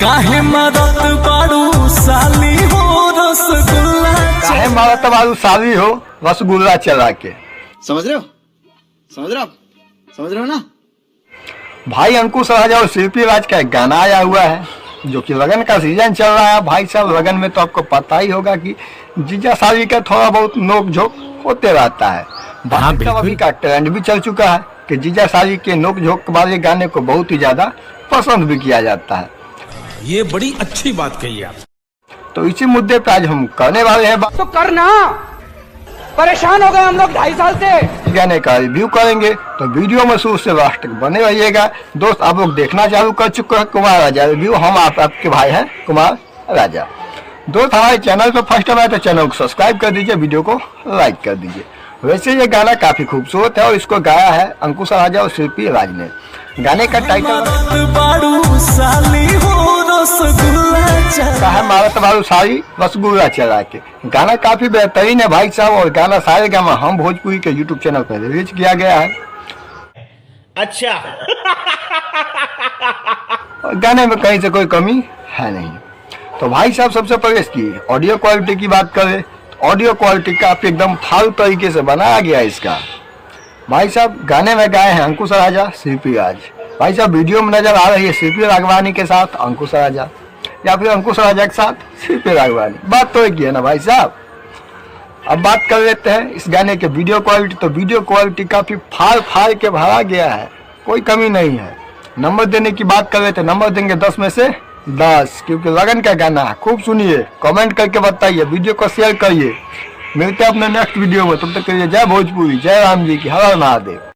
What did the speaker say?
काहे मारत बाड़ू साली हो रसगुल्ला, काहे मारत बाड़ू साली हो रसगुल्ला चला के। समझ रहे हो, समझ रहे हो, समझ रहे हो ना। भाई अंकुश राजा और शिल्पी राज का एक गाना आया हुआ है जो कि लगन का सीजन चल रहा है। भाई साहब लगन में तो आपको पता ही होगा कि जीजा साली का थोड़ा बहुत नोक झोंक होते रहता है। अभी का ट्रेंड भी चल चुका है कि जीजा साली के नोक झोंक वाले गाने को बहुत ही ज्यादा पसंद भी किया जाता है। ये बड़ी अच्छी बात कही आप। तो इसी मुद्दे पे आज हम करने वाले हैं तो करना, परेशान हो गए हम लोग 2.5 साल से। गाने का रिव्यू करेंगे तो वीडियो में शुरू से लास्ट तक बने रहिएगा। दोस्त आप लोग देखना चालू कर चुके हैं कुमार राजा रिव्यू। हम आपके भाई हैं कुमार राजा। दोस्त हमारे चैनल पर फर्स्ट टाइम आए तो चैनल को सब्सक्राइब कर दीजिए, वीडियो को लाइक कर दीजिए। वैसे ये गाना काफी खूबसूरत है और इसको गाया है अंकुश राजा और शिल्पी राज ने। गाने का टाइटल कहा मारत बाड़ू साली रसगुल्ला चला के। गाना काफी बेहतरीन है भाई साहब और गाना सारे गाना हम भोजपुरी के यूट्यूब चैनल पर रिलीज किया गया है। अच्छा और गाने में कहीं से कोई कमी है नहीं। तो भाई साहब सबसे पहले इसकी ऑडियो क्वालिटी की बात करें तो ऑडियो क्वालिटी काफी एकदम फालतू तरीके से बनाया गया है इसका। भाई साहब गाने में गाए हैं अंकुश राजा शिल्पी राज। भाई साहब वीडियो में नजर आ रही है शिल्पी राघवानी के साथ अंकुश राजा या फिर अंकुश राजा के साथ शिल्पी राघवानी। बात तो एक ही है ना भाई साहब। अब बात कर लेते हैं इस गाने के वीडियो क्वालिटी। तो वीडियो क्वालिटी काफी फाड़ के भरा गया है, कोई कमी नहीं है। नंबर देने की बात कर लेते नंबर देंगे 10 में से 10 क्योंकि लगन का गाना है। खूब सुनिए, कमेंट करके बताइए, वीडियो को शेयर करिए। मिलते हैं अपने नेक्स्ट वीडियो में, तब तक के लिए जय भोजपुरी, जय राम जी की, हर हर महादेव।